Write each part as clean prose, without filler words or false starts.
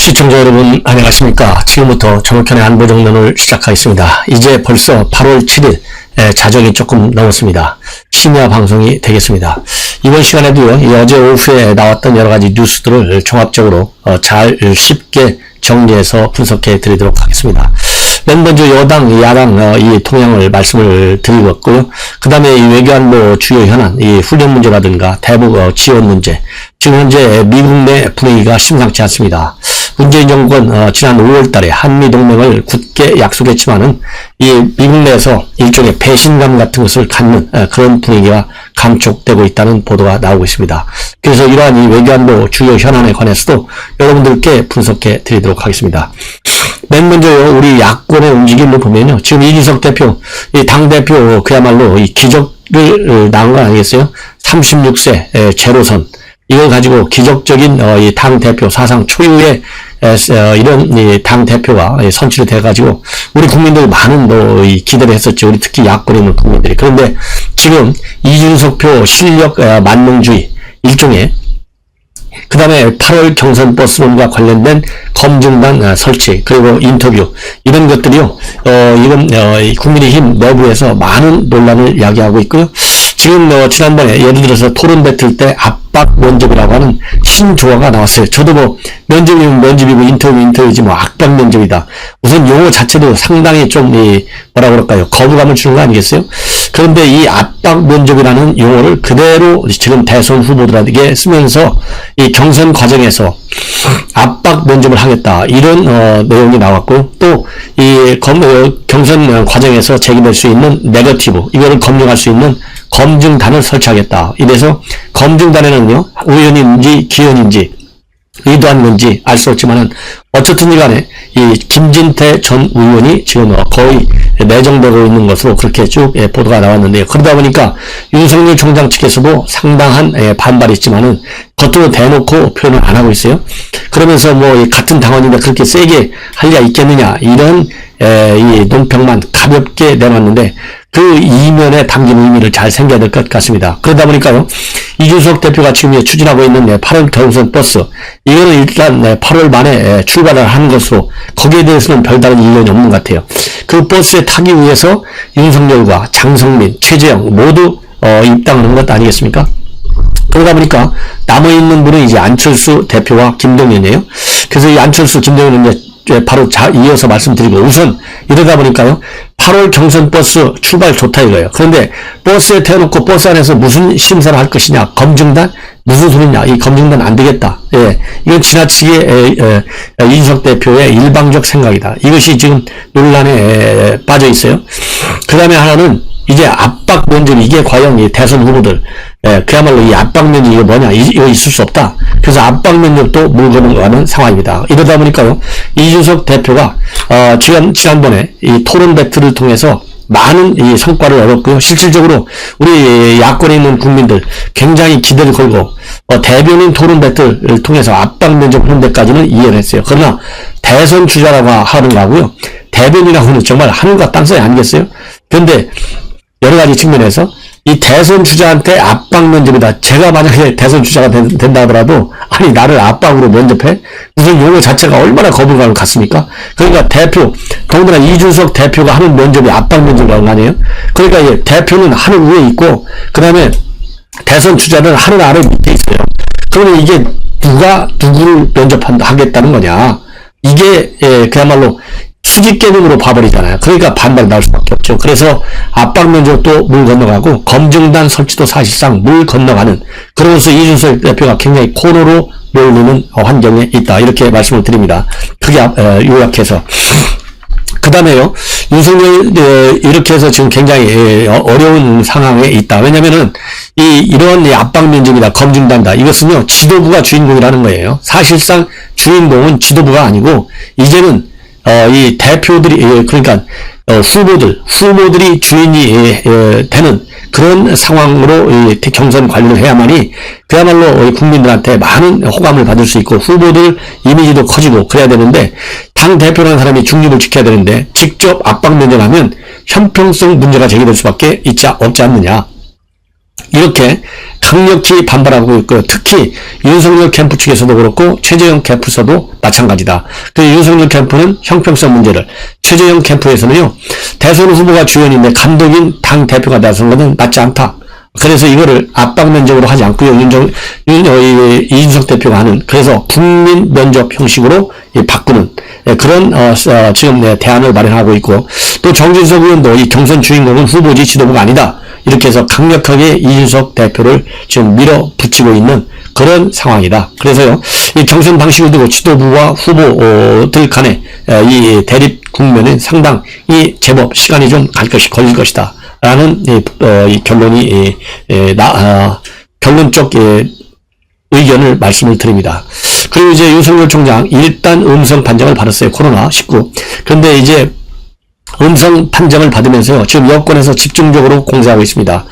시청자 여러분 안녕하십니까. 지금부터 정옥현의 안보정론을 시작하겠습니다. 이제 벌써 8월 7일 자정이 조금 넘었습니다. 심야 방송이 되겠습니다. 이번 시간에도요, 어제 오후에 나왔던 여러가지 뉴스들을 종합적으로 잘 쉽게 정리해서 분석해 드리도록 하겠습니다. 맨 먼저 여당, 야당 이 동향을 말씀을 드리겠고요. 그 다음에 이 외교안보 주요 현안, 이 훈련 문제라든가 대북 지원 문제, 지금 현재 미국 내 분위기가 심상치 않습니다. 문재인 정권 지난 5월 달에 한미동맹을 굳게 약속했지만은 이 미국 내에서 일종의 배신감 같은 것을 갖는 그런 분위기가 감촉되고 있다는 보도가 나오고 있습니다. 그래서 이러한 이 외교안보 주요 현안에 관해서도 여러분들께 분석해 드리도록 하겠습니다. 맨 먼저요, 우리 야권의 움직임을 보면요, 지금 이준석 대표, 이 당대표 그야말로 이 기적을 낳은 거 아니겠어요? 36세 제로선. 이걸 가지고 기적적인 이 당대표 사상 초유의 이런 이 당대표가 선출이 돼가지고 우리 국민들 많은 이 기대를 했었죠. 우리 특히 야권에 있는 국민들이. 그런데 지금 이준석표 실력 만능주의 일종의 그 다음에 8월 경선 버스론과 관련된 검증단 설치, 그리고 인터뷰, 이런 것들이요, 이건, 국민의힘 내부에서 많은 논란을 야기하고 있고요. 지금, 지난번에 예를 들어서 토론 배틀 때 압박 면접이라고 하는 신조어가 나왔어요. 저도 뭐, 면접이면 면접이고 인터뷰이지 뭐, 압박 면접이다. 우선 용어 자체도 상당히 좀, 뭐라 그럴까요? 거부감을 주는 거 아니겠어요? 그런데 이 압박 면접이라는 용어를 그대로 지금 대선 후보들에게 쓰면서 이 경선 과정에서 압박 면접을 하겠다, 이런 내용이 나왔고, 또 이 경선 과정에서 제기될 수 있는 네거티브, 이거를 검증할 수 있는 검증단을 설치하겠다. 이래서 검증단에는요, 우연인지 기연인지 의도한 건지 알 수 없지만은 어쨌든 간에 이 김진태 전 의원이 지금 거의 내정되고 있는 것으로 그렇게 쭉 보도가 나왔는데요. 그러다 보니까 윤석열 총장 측에서도 상당한 반발이 있지만은 겉으로 대놓고 표현을 안 하고 있어요. 그러면서 뭐 같은 당원인데 그렇게 세게 할 리가 있겠느냐, 이런 이 논평만 가볍게 내놨는데 그 이면에 담긴 의미를 잘 생겨야 될 것 같습니다. 그러다 보니까요, 이준석 대표가 지금 추진하고 있는 8월 경선 버스, 이거는 일단 8월 말에 출발을 하는 것으로 거기에 대해서는 별다른 이견이 없는 것 같아요. 그 버스에 타기 위해서 윤석열과 장성민, 최재형 모두 입당하는 것 아니겠습니까? 그러다 보니까 남아있는 분은 이제 안철수 대표와 김동연이에요. 그래서 이 안철수, 김동연은 이제 바로 이어서 말씀드리고, 우선 이러다 보니까요, 8월 경선 버스 출발 좋다 이거예요. 그런데 버스에 태워놓고 버스 안에서 무슨 심사를 할 것이냐, 검증단? 무슨 소리냐, 이 검증단 안 되겠다. 예, 이건 지나치게 이준석 대표의 일방적 생각이다. 이것이 지금 논란에 빠져 있어요. 그 다음에 하나는 이제 압박 면접, 이게 과연 이 대선 후보들, 그야말로 이 압박 면접 이게 뭐냐, 이거 있을 수 없다. 그래서 압박 면접도 물거는 가는 상황입니다. 이러다 보니까요, 이준석 대표가 지난번에 이 토론 배틀을 통해서 많은 이 성과를 얻었고요. 실질적으로 우리 야권에 있는 국민들 굉장히 기대를 걸고 대변인 토론 배틀을 통해서 압박 면접 하는 데까지는 이해를 했어요. 그러나 대선 주자라고 하는 거하고요, 대변인하고는 정말 하늘과 땅 사이 아니겠어요? 그런데 여러 가지 측면에서 이 대선 주자한테 압박 면접이다. 제가 만약에 대선 주자가 된다 하더라도, 아니, 나를 압박으로 면접해? 무슨 용어 자체가 얼마나 거부감을 갖습니까? 그러니까 더군다나 이준석 대표가 하는 면접이 압박 면접이라는 거 아니에요? 그러니까 이 대표는 하늘 위에 있고, 그 다음에 대선 주자는 하늘 아래 밑에 있어요. 그러면 이게 누가 누구를 면접하겠다는 거냐? 이게 그야말로 수직 개념으로 봐버리잖아요. 그러니까 반발이 나올 수밖에 없죠. 그래서 압박 면접도 물 건너가고 검증단 설치도 사실상 물 건너가는, 그러면서 이준석 대표가 굉장히 코너로 몰리는 환경에 있다, 이렇게 말씀을 드립니다. 크게 요약해서. 그 다음에요, 윤석열 이렇게 해서 지금 굉장히 어려운 상황에 있다. 왜냐면은 이런 압박 면접이다, 검증단다, 이것은요 지도부가 주인공이라는 거예요. 사실상 주인공은 지도부가 아니고 이제는 이 대표들이, 그러니까 후보들이 주인이 되는 그런 상황으로 이 경선 관리를 해야만이 그야말로 국민들한테 많은 호감을 받을 수 있고 후보들 이미지도 커지고 그래야 되는데, 당 대표라는 사람이 중립을 지켜야 되는데 직접 압박 면접하면 형평성 문제가 제기될 수밖에 없지 않느냐, 이렇게 강력히 반발하고 있고, 특히 윤석열 캠프 측에서도 그렇고 최재형 캠프에서도 마찬가지다. 그 윤석열 캠프는 형평성 문제를, 최재형 캠프에서는요, 대선 후보가 주연인데 감독인 당 대표가 나선 것은 맞지 않다. 그래서 이거를 압박 면접으로 하지 않고요. 이준석 대표가 하는, 그래서 국민 면접 형식으로 바꾸는 그런 지금 대안을 마련하고 있고, 또 정진석 의원도 이 경선 주인공은 후보지 지도부가 아니다. 이렇게 해서 강력하게 이준석 대표를 지금 밀어붙이고 있는 그런 상황이다. 그래서요, 이 경선 방식을 두고 지도부와 후보들 간의 이 대립 국면은 상당히 제법 시간이 좀 걸릴 것이다. 라는 이 결론이 결론적 의견을 말씀을 드립니다. 그리고 이제 윤석열 총장 일단 음성 판정을 받았어요. 코로나19. 그런데 이제 음성 판정을 받으면서요, 지금 여권에서 집중적으로 공세하고 있습니다.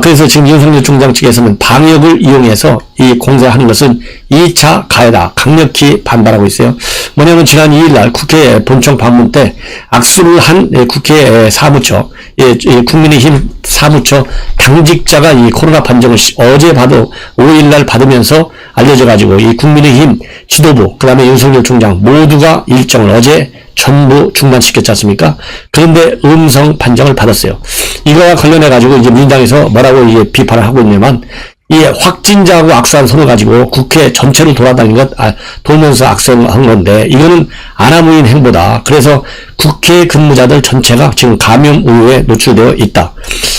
그래서 지금 윤석열 총장 측에서는 방역을 이용해서 이 공세하는 것은 2차 가해다. 강력히 반발하고 있어요. 뭐냐면 지난 2일날 국회 본청 방문 때 악수를 한 국회 사무처, 국민의힘 사무처 당직자가 이 코로나 판정을 어제 5일날 받으면서 알려져가지고 이 국민의힘 지도부, 그 다음에 윤석열 총장 모두가 일정을 어제 전부 중단시켰지 않습니까? 그런데 음성 판정을 받았어요. 이거와 관련해가지고 이제 민주당에서 뭐라고 이게 비판을 하고 있냐면, 이 확진자하고 악수한 손을 가지고 국회 전체를 돌면서 악수한 건데, 이거는 아나무인 행보다. 그래서 국회 근무자들 전체가 지금 감염 우려에 노출되어 있다.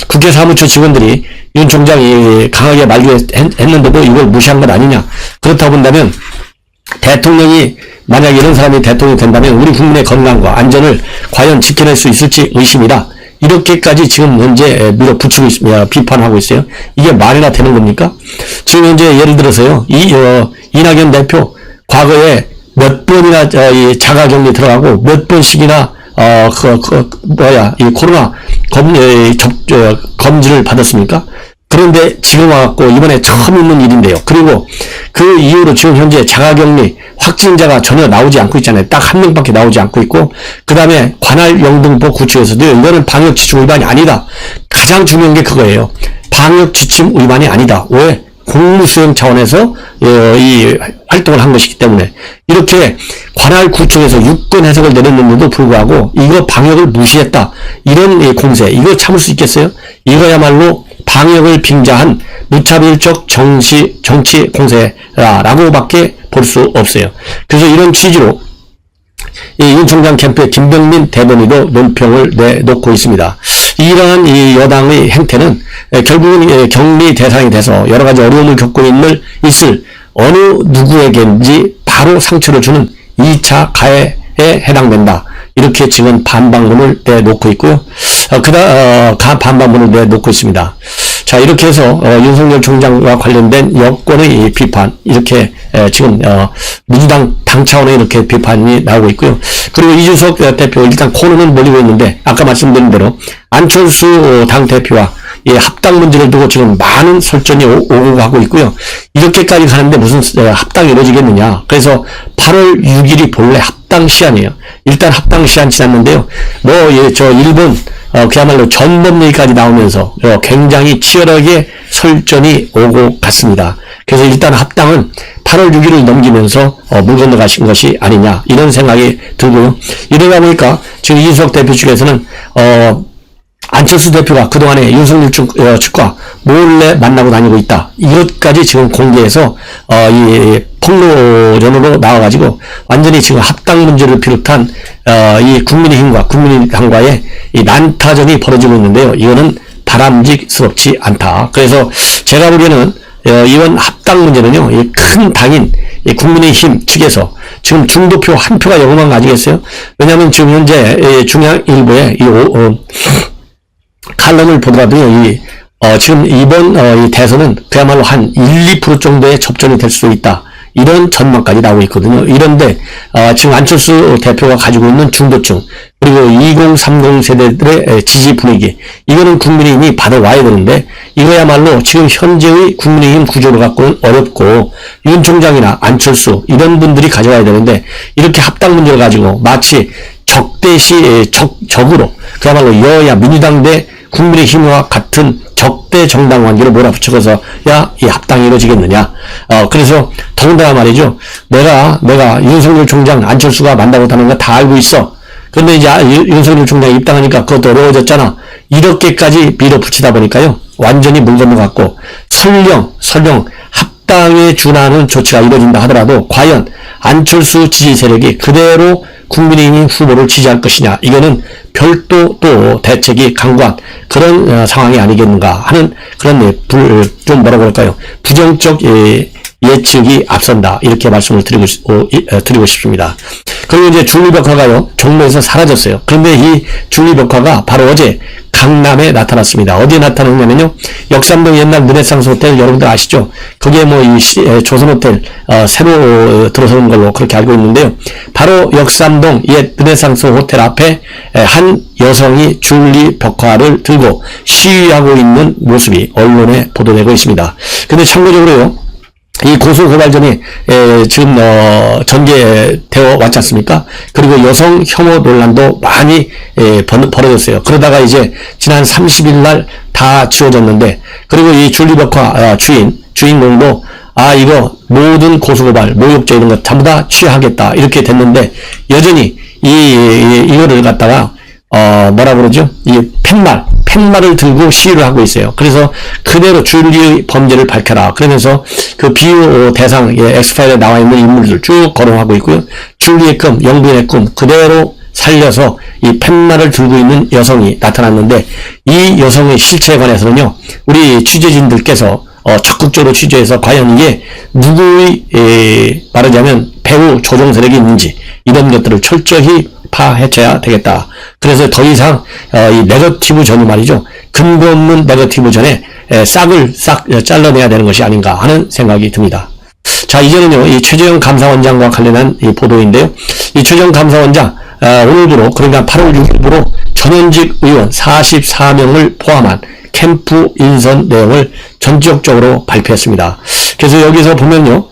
국회 사무처 직원들이 윤 총장이 강하게 만류했는데도 이걸 무시한 것 아니냐. 그렇다고 본다면 대통령이 만약 이런 사람이 대통령이 된다면 우리 국민의 건강과 안전을 과연 지켜낼 수 있을지 의심이다. 이렇게까지 지금 현재 밀어붙이고 있습니다. 비판하고 있어요. 이게 말이나 되는 겁니까? 지금 현재 예를 들어서요, 이낙연 대표 과거에 몇 번이나 이 자가격리 들어가고 몇 번씩이나 이 코로나 검진을 받았습니까? 그런데 지금 와갖고 이번에 처음 있는 일인데요. 그리고 그 이후로 지금 현재 자가격리 확진자가 전혀 나오지 않고 있잖아요. 딱 한 명밖에 나오지 않고 있고, 그 다음에 관할 영등포 구치소에서도요, 이거는 방역 지침 위반이 아니다. 가장 중요한 게 그거예요. 방역 지침 위반이 아니다. 왜? 공무수행 차원에서 이 활동을 한 것이기 때문에. 이렇게 관할 구청에서 유권 해석을 내렸는데도 불구하고 이거 방역을 무시했다. 이런 공세, 이거 참을 수 있겠어요? 이거야말로 방역을 빙자한 무차별적 정치 공세라고밖에 볼 수 없어요. 그래서 이런 취지로 윤 총장 캠프의 김병민 대변인도 논평을 내놓고 있습니다. 이러한 이 여당의 행태는 결국은 격리 대상이 돼서 여러 가지 어려움을 겪고 있을 어느 누구에게인지 바로 상처를 주는 2차 가해에 해당된다. 이렇게 지금 반박문을 내놓고 있고요. 반박문을 내놓고 있습니다. 자, 이렇게 해서 윤석열 총장과 관련된 여권의 비판, 이렇게 지금 민주당 당 차원의 이렇게 비판이 나오고 있고요. 그리고 이준석 대표, 일단 코너는 몰리고 있는데 아까 말씀드린 대로 안철수 당 대표와 합당 문제를 두고 지금 많은 설전이 오고 가고 있고요. 이렇게까지 가는데 무슨 합당이 이루어지겠느냐. 그래서 8월 6일이 본래 합당 시한이에요. 일단 합당 시한 지났는데요. 일본 그야말로 전범 얘기까지 나오면서 굉장히 치열하게 설전이 오고 갔습니다. 그래서 일단 합당은 8월 6일을 넘기면서 물 건너가신 것이 아니냐, 이런 생각이 들고요. 이러다 보니까 지금 이준석 대표 측에서는 안철수 대표가 그동안에 윤석열 측과 몰래 만나고 다니고 있다. 이것까지 지금 공개해서 이 폭로전으로 나와가지고 완전히 지금 합당 문제를 비롯한 이 국민의힘과 국민의당과의 이 난타전이 벌어지고 있는데요. 이거는 바람직스럽지 않다. 그래서 제가 보기에는 이번 합당 문제는요, 이 큰 당인 이 국민의힘 측에서 지금 중도표 한 표가 영향을 가지겠어요? 왜냐하면 지금 현재 중앙일보에 칼럼을 보더라도요, 지금 이번 이 대선은 그야말로 한 1~2% 정도의 접전이 될 수 있다. 이런 전망까지 나오고 있거든요. 이런데 지금 안철수 대표가 가지고 있는 중도층, 그리고 2030 세대들의 지지 분위기, 이거는 국민의힘이 받아와야 되는데 이거야말로 지금 현재의 국민의힘 구조를 갖고는 어렵고, 윤 총장이나 안철수 이런 분들이 가져와야 되는데 이렇게 합당 문제를 가지고 마치 적대시 적으로 그야말로 여야 민주당 대 국민의힘과 같은 적대 정당 관계로 몰아붙여서 야, 이 합당이 이루어지겠느냐. 그래서 더군다나 말이죠. 내가 윤석열 총장 안철수가 만나고 다는 거 다 알고 있어. 근데 이제 윤석열 총장이 입당하니까 그것도 어려워졌잖아. 이렇게까지 밀어붙이다 보니까요. 완전히 물 건너갔고 설령 합당에 준하는 조치가 이루어진다 하더라도 과연 안철수 지지 세력이 그대로 국민의힘 후보를 지지할 것이냐. 이거는 별도 또 대책이 강구한 그런 상황이 아니겠는가 하는 그런 좀 뭐라고 할까요. 부정적 예측이 앞선다. 이렇게 말씀을 드리고 싶습니다. 그리고 이제 중리벽화가요. 종로에서 사라졌어요. 그런데 이 중리벽화가 바로 어제 강남에 나타났습니다. 어디에 나타났냐면요. 역삼동 옛날 르네상스 호텔 여러분들 아시죠? 그게 뭐 이 조선호텔 새로 들어서는 걸로 그렇게 알고 있는데요. 바로 역삼동 옛 르네상스 호텔 앞에 한 여성이 중리벽화를 들고 시위하고 있는 모습이 언론에 보도되고 있습니다. 근데 참고적으로요. 이 고소고발전이 지금 전개되어 왔지 않습니까? 그리고 여성 혐오 논란도 많이 벌어졌어요. 그러다가 이제 지난 30일 날 다 지워졌는데, 그리고 이 줄리벽화 주인공도 이거 모든 고소고발 모욕죄 이런 것 전부 다 취하하겠다 이렇게 됐는데, 여전히 이거를 갖다가 뭐라 그러죠? 이 팻말을 들고 시위를 하고 있어요. 그래서 그대로 줄리의 범죄를 밝혀라. 그러면서 그 비유 대상, 엑스파일에 나와 있는 인물들 쭉 거론하고 있고요. 줄리의 꿈, 영빈의 꿈 그대로 살려서 이 팻말을 들고 있는 여성이 나타났는데, 이 여성의 실체에 관해서는요, 우리 취재진들께서 적극적으로 취재해서 과연 이게 누구의 말하자면 배후 조종 세력이 있는지 이런 것들을 철저히 파헤쳐야 되겠다. 그래서 더 이상 이 네거티브 전이 말이죠. 근거 없는 네거티브 전에 싹을 잘라내야 되는 것이 아닌가 하는 생각이 듭니다. 자, 이제는요. 이 최재형 감사원장과 관련한 이 보도인데요. 이 최재형 감사원장 오늘부로, 그러니까 8월 6일부로 전현직 의원 44명을 포함한 캠프 인선 내용을 전격적으로 발표했습니다. 그래서 여기서 보면요.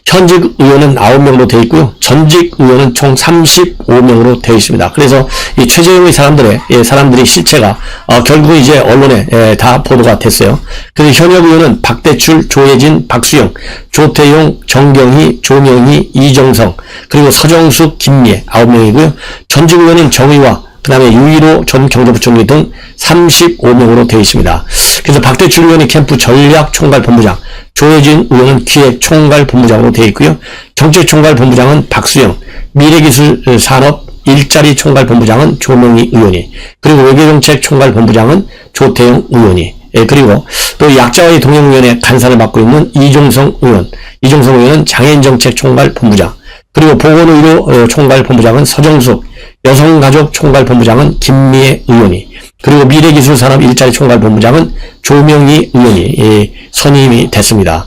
현직 의원은 9명으로 되어 있고요. 전직 의원은 총 35명으로 되어 있습니다. 그래서 이 최재형의 사람들의 실체가 결국 이제 언론에 다 보도가 됐어요. 그래서 현역 의원은 박대출, 조혜진, 박수영, 조태용, 정경희, 조명희, 이정성, 그리고 서정숙, 김미애 9명이고요. 전직 의원은 정의와 그 다음에 유일호 전 경제부총리 등 35명으로 되어 있습니다. 그래서 박대출 의원이 캠프 전략총괄본부장, 조혜진 의원은 기획총괄본부장으로 되어 있고요. 정책총괄본부장은 박수영, 미래기술산업 일자리 총괄본부장은 조명희 의원이, 그리고 외교정책총괄본부장은 조태용 의원이, 그리고 또 약자와의 동행위원회 간사를 맡고 있는 이종성 의원은 장애인정책총괄본부장, 그리고 보건의료 총괄본부장은 서정숙, 여성가족 총괄본부장은 김미애 의원이, 그리고 미래기술산업 일자리 총괄본부장은 조명희 의원이 선임이 됐습니다.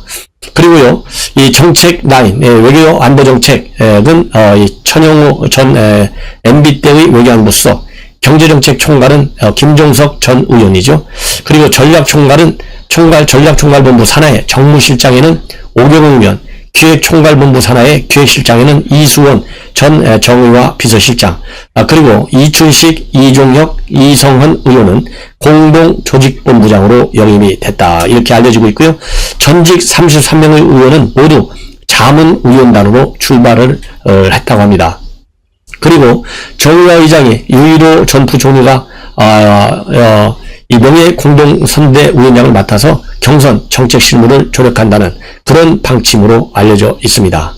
그리고요, 이 정책 라인, 외교 안보정책은 천영호 전 MB 때의 외교안보수석, 경제정책 총괄은 김종석 전 의원이죠. 그리고 전략총괄본부 산하의 정무실장에는 오경훈 의원, 기획총괄본부 산하의 기획실장에는 이수원 전 정의와 비서실장, 그리고 이춘식, 이종혁, 이성헌 의원은 공동조직본부장으로 영임이 됐다. 이렇게 알려지고 있고요. 전직 33명의 의원은 모두 자문위원단으로 출마를 했다고 합니다. 그리고 정의와 의장이 유일호 전 부총리가 이 명예공동선대위원장을 맡아서 경선 정책실무를 조력한다는 그런 방침으로 알려져 있습니다.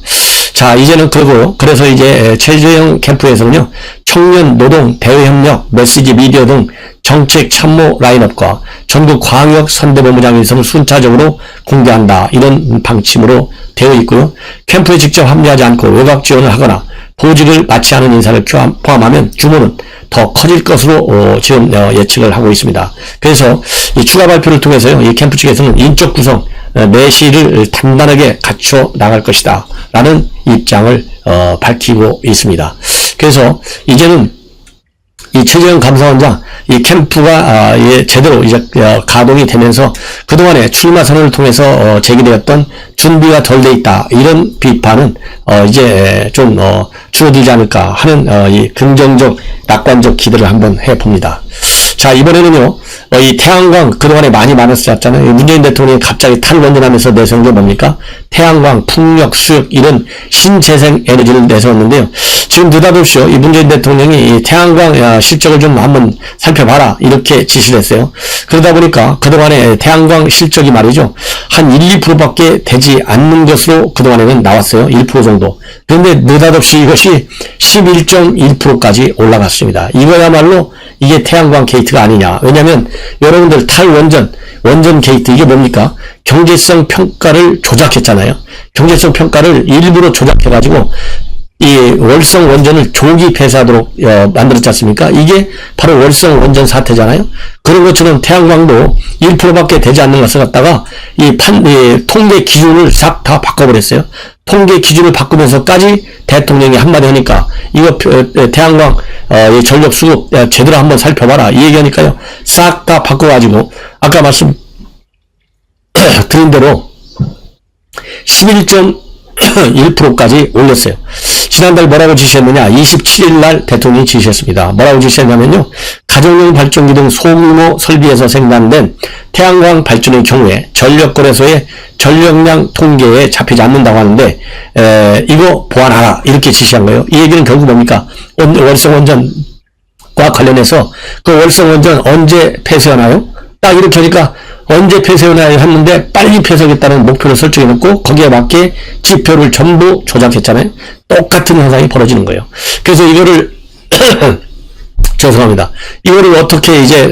자, 이제는 그래서 이제 최재형 캠프에서는요, 청년, 노동, 대외협력, 메시지 미디어 등 정책 참모 라인업과 전국 광역 선대본부장 인선을 순차적으로 공개한다. 이런 방침으로 되어 있고요. 캠프에 직접 합류하지 않고 외곽 지원을 하거나 보직을 마치 않은 인사를 포함하면 규모는 더 커질 것으로 지금 예측을 하고 있습니다. 그래서 이 추가 발표를 통해서요, 이 캠프 측에서는 인적 구성, 내실을 단단하게 갖춰 나갈 것이다 라는 입장을 밝히고 있습니다. 그래서 이제는 이 최재형 감사원장 이 캠프가 제대로 이제 가동이 되면서 그동안에 출마 선언을 통해서 제기되었던 준비가 덜 돼 있다 이런 비판은 이제 좀 줄어들지 않을까 하는 이 긍정적 낙관적 기대를 한번 해봅니다. 자, 이번에는요, 이 태양광 그동안에 많이 많았었잖아요. 문재인 대통령이 갑자기 탈원전하면서 내세운 게 뭡니까? 태양광, 풍력, 수력 이런 신재생 에너지를 내세웠는데요. 지금 느닷없이 이 문재인 대통령이 이 태양광 실적을 좀 한번 살펴봐라 이렇게 지시를 했어요. 그러다 보니까 그동안에 태양광 실적이 말이죠, 한 1, 2%밖에 되지 않는 것으로 그동안에는 나왔어요. 1% 정도. 그런데 느닷없이 이것이 11.1%까지 올라갔습니다. 이거야말로 이게 태양광 게이트가 아니냐. 왜냐하면 여러분들 원전 게이트 이게 뭡니까? 경제성 평가를 조작했잖아요. 경제성 평가를 일부러 조작해가지고 이 월성 원전을 조기 폐쇄하도록 만들었지 않습니까? 이게 바로 월성 원전 사태잖아요. 그런 것처럼 태양광도 1%밖에 되지 않는 것을 갖다가 이 통계 기준을 싹 다 바꿔버렸어요. 통계 기준을 바꾸면서까지 대통령이 한마디 하니까 이거 태양광 전력 수급 제대로 한번 살펴봐라 이 얘기하니까요. 싹 다 바꿔가지고 아까 말씀 드린 대로 11.1%까지 올렸어요. 지난달 뭐라고 지시했느냐? 27일 날 대통령이 지시했습니다. 뭐라고 지시했냐면요. 가정용 발전기 등 소규모 설비에서 생산된 태양광 발전의 경우에 전력거래소의 전력량 통계에 잡히지 않는다고 하는데 이거 보완하라 이렇게 지시한 거예요. 이 얘기는 결국 뭡니까? 월성 원전과 관련해서 그 월성 원전 언제 폐쇄하나요? 딱 이렇게 하니까 언제 폐쇄하나요 했는데 빨리 폐쇄하겠다는 목표를 설정해놓고 거기에 맞게 지표를 전부 조작했잖아요. 똑같은 현상이 벌어지는 거예요. 그래서 이거를 죄송합니다. 이거를 어떻게 이제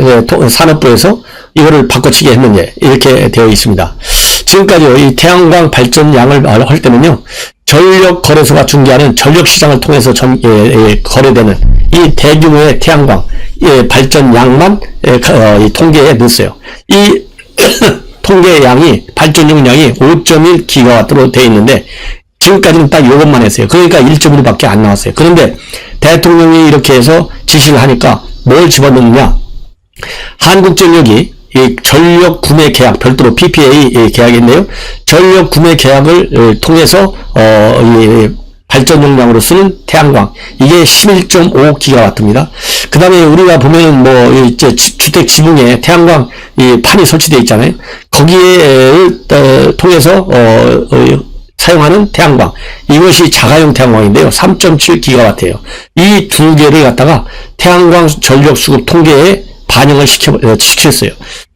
산업부에서 이거를 바꿔치기 했느냐 이렇게 되어 있습니다. 지금까지 이 태양광 발전량을 할 때는요. 전력 거래소가 중개하는 전력 시장을 통해서 거래되는 이 대규모의 태양광 발전량만 통계에 넣었어요. 이 통계량이 발전용량이 5.1기가와트로 되어 있는데 지금까지는 딱 이것만 했어요. 그러니까 1.1밖에 안 나왔어요. 그런데 대통령이 이렇게 해서 지시를 하니까 뭘 집어넣느냐? 한국전력이 이 전력 구매 계약 별도로 PPA 계약인데요. 전력 구매 계약을 통해서 이 발전 용량으로 쓰는 태양광 이게 11.5기가와트입니다. 그 다음에 우리가 보면은 뭐 이제 주택 지붕에 태양광 이 판이 설치되어 있잖아요. 거기에 통해서 사용하는 태양광 이것이 자가용 태양광인데요. 3.7기가와트예요. 이 두 개를 갖다가 태양광 전력 수급 통계에 반영을 시켰어요.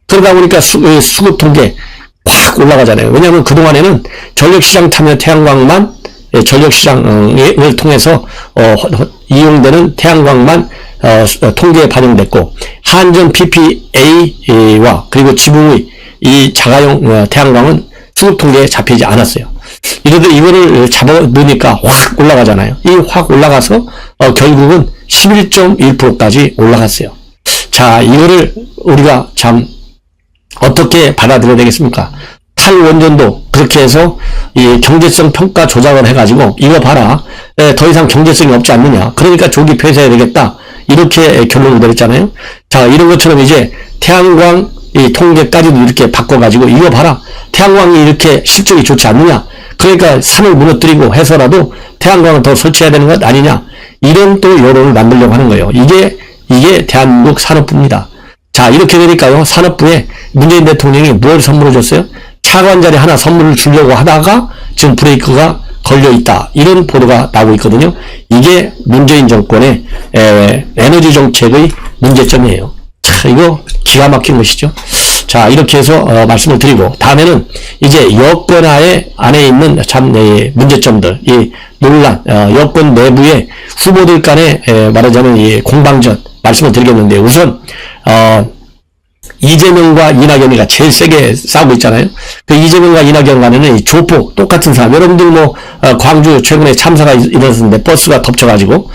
그러다 보니까 수급 통계 확 올라가잖아요. 왜냐하면 그동안에는 전력시장 타면 태양광만 전력시장을 통해서 이용되는 태양광만 통계에 반영됐고 한전 PPA와 그리고 지붕의 이 자가용 태양광은 수급 통계에 잡히지 않았어요. 이래도 이거를 잡아 넣으니까 확 올라가잖아요. 이 확 올라가서 결국은 11.1%까지 올라갔어요. 자, 이거를 우리가 참 어떻게 받아들여야 되겠습니까? 탈원전도 그렇게 해서 이 경제성 평가 조작을 해가지고 이거 봐라 더 이상 경제성이 없지 않느냐 그러니까 조기 폐쇄해야 되겠다 이렇게 결론을 내렸잖아요. 자, 이런 것처럼 이제 태양광 이 통계까지도 이렇게 바꿔가지고 이거 봐라 태양광이 이렇게 실적이 좋지 않느냐 그러니까 산을 무너뜨리고 해서라도 태양광을 더 설치해야 되는 것 아니냐 이런 또 여론을 만들려고 하는 거예요. 이게 대한민국 산업부입니다. 자, 이렇게 되니까요. 산업부에 문재인 대통령이 뭘 선물을 줬어요? 차관자리 하나 선물을 주려고 하다가 지금 브레이크가 걸려있다. 이런 보도가 나오고 있거든요. 이게 문재인 정권의 에너지 정책의 문제점이에요. 자, 이거 기가 막힌 것이죠. 자, 이렇게 해서 말씀을 드리고 다음에는 이제 여권 안에 있는 참 문제점들, 이 논란, 여권 내부의 후보들 간의 말하자면 이 공방전 말씀을 드리겠는데 우선 이재명과 이낙연이가 제일 세게 싸우고 있잖아요. 그 이재명과 이낙연 간에는 이 조폭 똑같은 사람 여러분들 뭐 광주 최근에 참사가 일어났는데 버스가 덮쳐가지고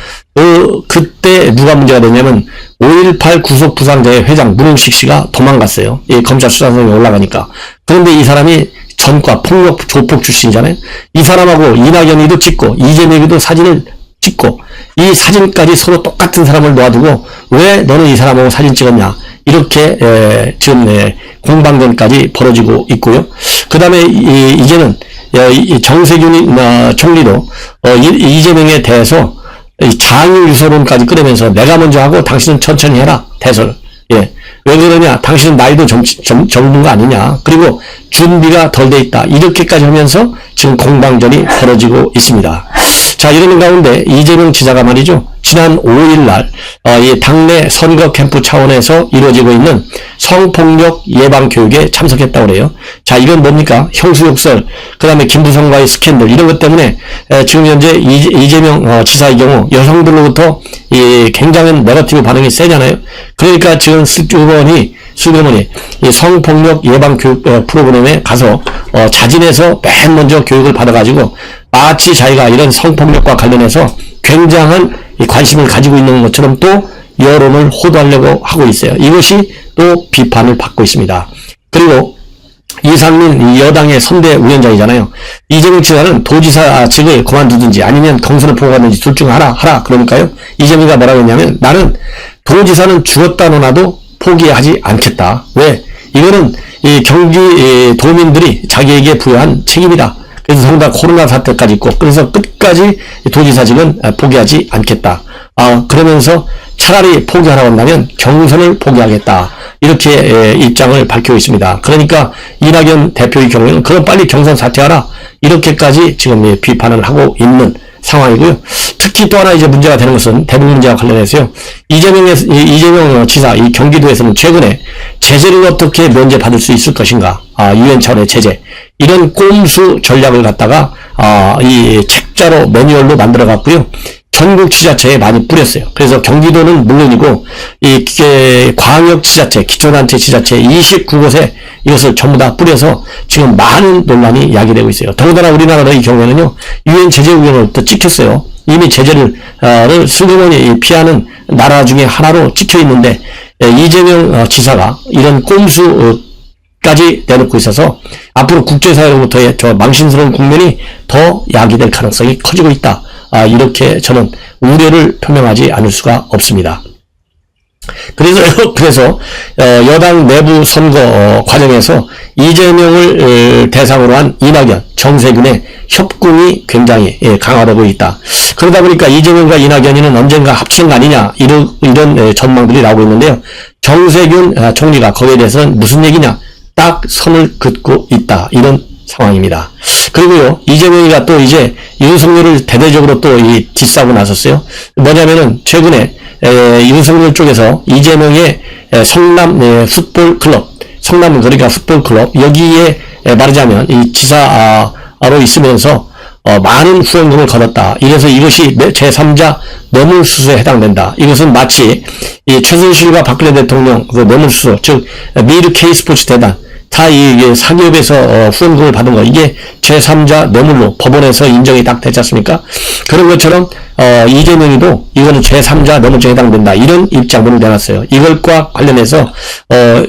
그때 누가 문제가 되냐면 5.18 구속 부상자의 회장 문흥식 씨가 도망갔어요. 이 검찰 수사선에 올라가니까. 그런데 이 사람이 전과 폭력 조폭 출신이잖아요. 이 사람하고 이낙연이도 찍고 이재명이도 사진을 찍고 이 사진까지 서로 똑같은 사람을 놓아두고 왜 너는 이 사람하고 사진 찍었냐. 이렇게 지금 공방전까지 벌어지고 있고요. 그 다음에 이제는 정세균 총리도 이재명에 대해서 장유유서론까지 끌으면서 내가 먼저 하고 당신은 천천히 해라. 대선. 예. 왜 그러냐? 당신은 나이도 젊은 거 아니냐? 그리고 준비가 덜 돼 있다. 이렇게까지 하면서 지금 공방전이 벌어지고 있습니다. 자, 이러는 가운데 이재명 지사가 말이죠. 지난 5일날 이 당내 선거 캠프 차원에서 이루어지고 있는 성폭력 예방 교육에 참석했다고 그래요. 자, 이건 뭡니까? 형수욕설, 그 다음에 김부성과의 스캔들 이런 것 때문에 지금 현재 이재명 지사의 경우 여성들로부터 이 굉장한 네거티브 반응이 세잖아요. 그러니까 지금 수교원이 이 성폭력 예방 교육 프로그램에 가서 자진해서 맨 먼저 교육을 받아가지고 마치 자기가 이런 성폭력과 관련해서 굉장한 관심을 가지고 있는 것처럼 또 여론을 호도하려고 하고 있어요. 이것이 또 비판을 받고 있습니다. 그리고 이상민 여당의 선대위원장이잖아요. 이재명 지사는 도지사 직을 그만두든지 아니면 경선을 포기하든지 둘 중 하라 그러니까요. 이재명이가 뭐라고 했냐면 나는 도지사는 죽었다 너나도 포기하지 않겠다. 왜? 이거는 이 경기 도민들이 자기에게 부여한 책임이다. 그래서 더군다나 코로나 사태까지 있고 그래서 끝까지 도지사직은 포기하지 않겠다. 그러면서 차라리 포기하라고 한다면 경선을 포기하겠다. 이렇게 입장을 밝히고 있습니다. 그러니까 이낙연 대표의 경우에는 그럼 빨리 경선 사퇴하라. 이렇게까지 지금 비판을 하고 있는 상황이고요. 특히 또 하나 이제 문제가 되는 것은 대북 문제와 관련해서요. 이재명 지사 이 경기도에서는 최근에 제재를 어떻게 면제받을 수 있을 것인가. 유엔 차원의 제재. 이런 꼼수 전략을 갖다가 이 책자로 매뉴얼로 만들어 갔고요. 전국 지자체에 많이 뿌렸어요. 그래서 경기도는 물론이고 이 광역 지자체, 기초단체 지자체 29곳에 이것을 전부 다 뿌려서 지금 많은 논란이 야기되고 있어요. 더군다나 우리나라의 경우에는요. 유엔 제재위원회를 또 찍혔어요. 이미 제재를 슬그머니 피하는 나라 중에 하나로 찍혀 있는데 이재명 지사가 이런 꼼수까지 내놓고 있어서 앞으로 국제사회로부터의 저 망신스러운 국면이 더 야기될 가능성이 커지고 있다. 이렇게 저는 우려를 표명하지 않을 수가 없습니다. 그래서 여당 내부 선거 과정에서 이재명을 대상으로 한 이낙연, 정세균의 협공이 굉장히 강화되고 있다. 그러다 보니까 이재명과 이낙연이는 언젠가 합치는 거 아니냐 이런 전망들이 나오고 있는데요. 정세균 총리가 거기에 대해서는 무슨 얘기냐 딱 선을 긋고 있다. 이런 상황입니다. 그리고요, 이재명이가 또 이제 윤석열을 대대적으로 또 뒷싸고 나섰어요. 뭐냐면은, 최근에, 윤석열 쪽에서 이재명의 성남 풋볼클럽, 성남 그러니까 풋볼클럽, 여기에 말하자면 이 지사로 있으면서, 많은 후원금을 걸었다. 이래서 이것이 제3자 뇌물수수에 해당된다. 이것은 마치 이 최순실과 박근혜 대통령 그 뇌물수수, 즉, 미르 K스포츠 대단, 다 이 사기업에서 후원금을 받은 거 이게 제3자 뇌물로 법원에서 인정이 딱 됐지 않습니까? 그런 것처럼 이재명이도 이거는 제3자 뇌물죄에 해당된다 이런 입장문을 내놨어요. 이것과 관련해서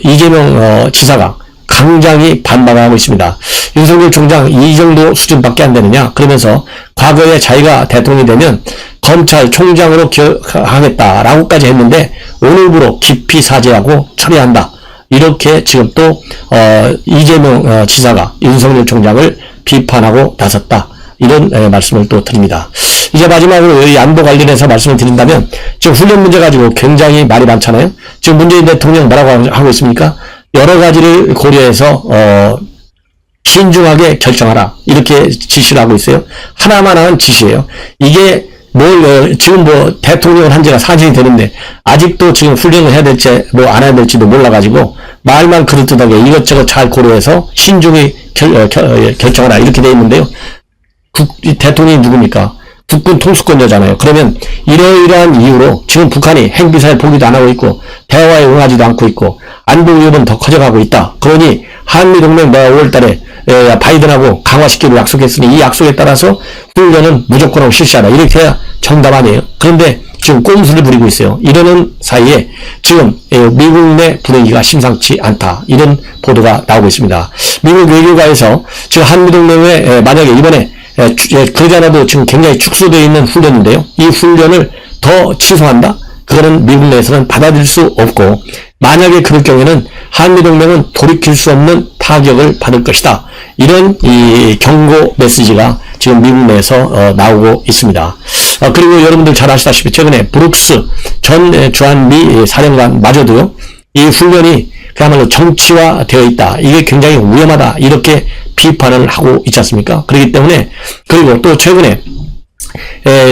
이재명 지사가 강장히 반박하고 있습니다. 윤석열 총장 이 정도 수준밖에 안 되느냐 그러면서 과거에 자기가 대통령이 되면 검찰총장으로 기억하겠다라고까지 했는데 오늘부로 깊이 사죄하고 처리한다. 이렇게 지금 또 이재명 지사가 윤석열 총장을 비판하고 나섰다. 이런 말씀을 또 드립니다. 이제 마지막으로 이 안보 관련해서 말씀을 드린다면 지금 훈련 문제 가지고 굉장히 말이 많잖아요. 지금 문재인 대통령 뭐라고 하고 있습니까? 여러 가지를 고려해서 신중하게 결정하라. 이렇게 지시를 하고 있어요. 하나만 하는 지시예요. 이게 지금 대통령을 한 지가 4년이 되는데, 아직도 지금 훈련을 해야 될지, 안 해야 될지도 몰라가지고, 말만 그럴듯하게 이것저것 잘 고려해서 신중히 결정하라. 이렇게 돼 있는데요. 대통령이 누굽니까? 국군 통수권자잖아요. 그러면 이러이러한 이유로 지금 북한이 핵미사일 포기도 안 하고 있고, 대화에 응하지도 않고 있고, 안보 위협은 더 커져가고 있다. 그러니, 한미동맹 내가 5월달에 바이든하고 강화시키기로 약속했으니 이 약속에 따라서 훈련은 무조건 실시하라. 이렇게 해야 정답 아니에요. 그런데 지금 꼼수를 부리고 있어요. 이러는 사이에 지금 미국 내 분위기가 심상치 않다. 이런 보도가 나오고 있습니다. 미국 외교가에서 지금 한미동맹에 만약에 이번에 그러지 않아도 지금 굉장히 축소되어 있는 훈련인데요. 이 훈련을 더 취소한다? 그거는 미국 내에서는 받아들일 수 없고, 만약에 그럴 경우에는 한미동맹은 돌이킬 수 없는 타격을 받을 것이다. 이런 이 경고 메시지가 지금 미국 내에서 나오고 있습니다. 그리고 여러분들 잘 아시다시피 최근에 브룩스 전 주한미 사령관마저도요, 이 훈련이 그야말로 정치화 되어 있다. 이게 굉장히 위험하다. 이렇게 비판을 하고 있지 않습니까? 그렇기 때문에, 그리고 또 최근에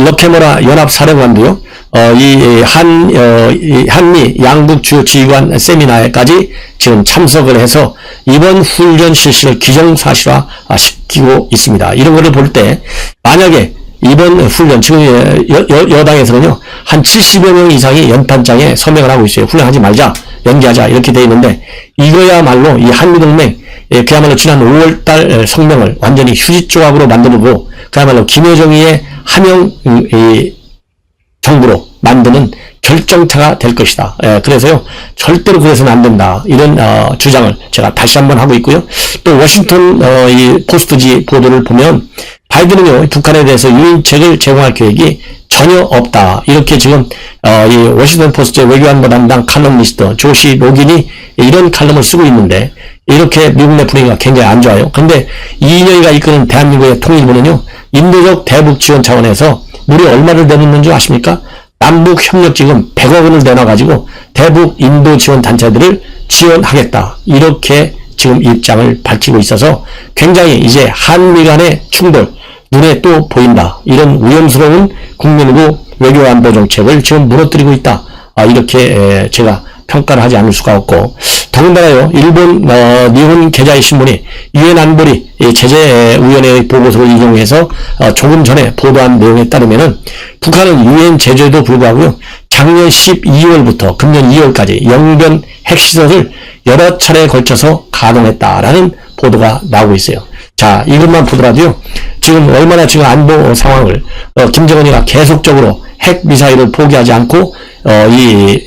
러케모라 연합사령관도요, 한미 양국 주요 지휘관 세미나에까지 지금 참석을 해서 이번 훈련 실시를 기정사실화 시키고 있습니다. 이런 거를 볼 때, 만약에 이번 훈련, 지금 여당에서는요, 한 70여 명 이상이 연탄장에 서명을 하고 있어요. 훈련하지 말자, 연기하자, 이렇게 되어 있는데, 이거야말로 이 한미동맹, 그야말로 지난 5월달 성명을 완전히 휴지 조각으로 만들고, 그야말로 김여정이의 함영 정부로 만드는 결정타가 될 것이다. 그래서요, 절대로 그래서는 안 된다. 이런 주장을 제가 다시 한번 하고 있고요. 또 워싱턴 이 포스트지 보도를 보면 바이든은요, 북한에 대해서 유인책을 제공할 계획이 전혀 없다. 이렇게 지금 이 워싱턴 포스트의 외교안보 담당 칼럼니스트 조시 로긴이 이런 칼럼을 쓰고 있는데, 이렇게 미국 내 분위기가 굉장히 안 좋아요. 그런데 이인영이가 이끄는 대한민국의 통일부는요, 인도적 대북 지원 차원에서 무려 얼마를 내놓는 줄 아십니까? 남북 협력지금 100억 원을 내놔가지고 대북 인도 지원 단체들을 지원하겠다. 이렇게 지금 입장을 밝히고 있어서 굉장히 이제 한미 간의 충돌 눈에 또 보인다. 이런 위험스러운 국민의구 외교안보 정책을 지금 무너뜨리고 있다. 이렇게 제가 평가를 하지 않을 수가 없고, 더군다나요, 일본 니혼 계자이 신문이 유엔 안보리 제재위원회의 보고서를 인용해서 조금 전에 보도한 내용에 따르면은, 북한은 유엔 제재에도 불구하고요, 작년 12월부터 금년 2월까지 영변 핵시설을 여러 차례에 걸쳐서 가동했다라는 보도가 나오고 있어요. 자, 이것만 보더라도요, 지금 얼마나 지금 안보 상황을 김정은이가 계속적으로 핵 미사일을 포기하지 않고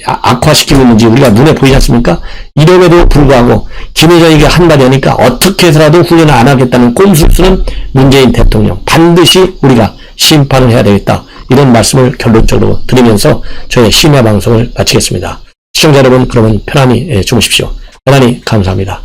악화시키고 있는지 우리가 눈에 보이지 않습니까? 이럼에도 불구하고 김여정에게 한마디 하니까 어떻게 해서라도 훈련을 안 하겠다는 꼼수를 쓰는 문재인 대통령, 반드시 우리가 심판을 해야 되겠다. 이런 말씀을 결론적으로 드리면서 저의 심야 방송을 마치겠습니다. 시청자 여러분, 그러면 편안히 주무십시오. 편안히 감사합니다.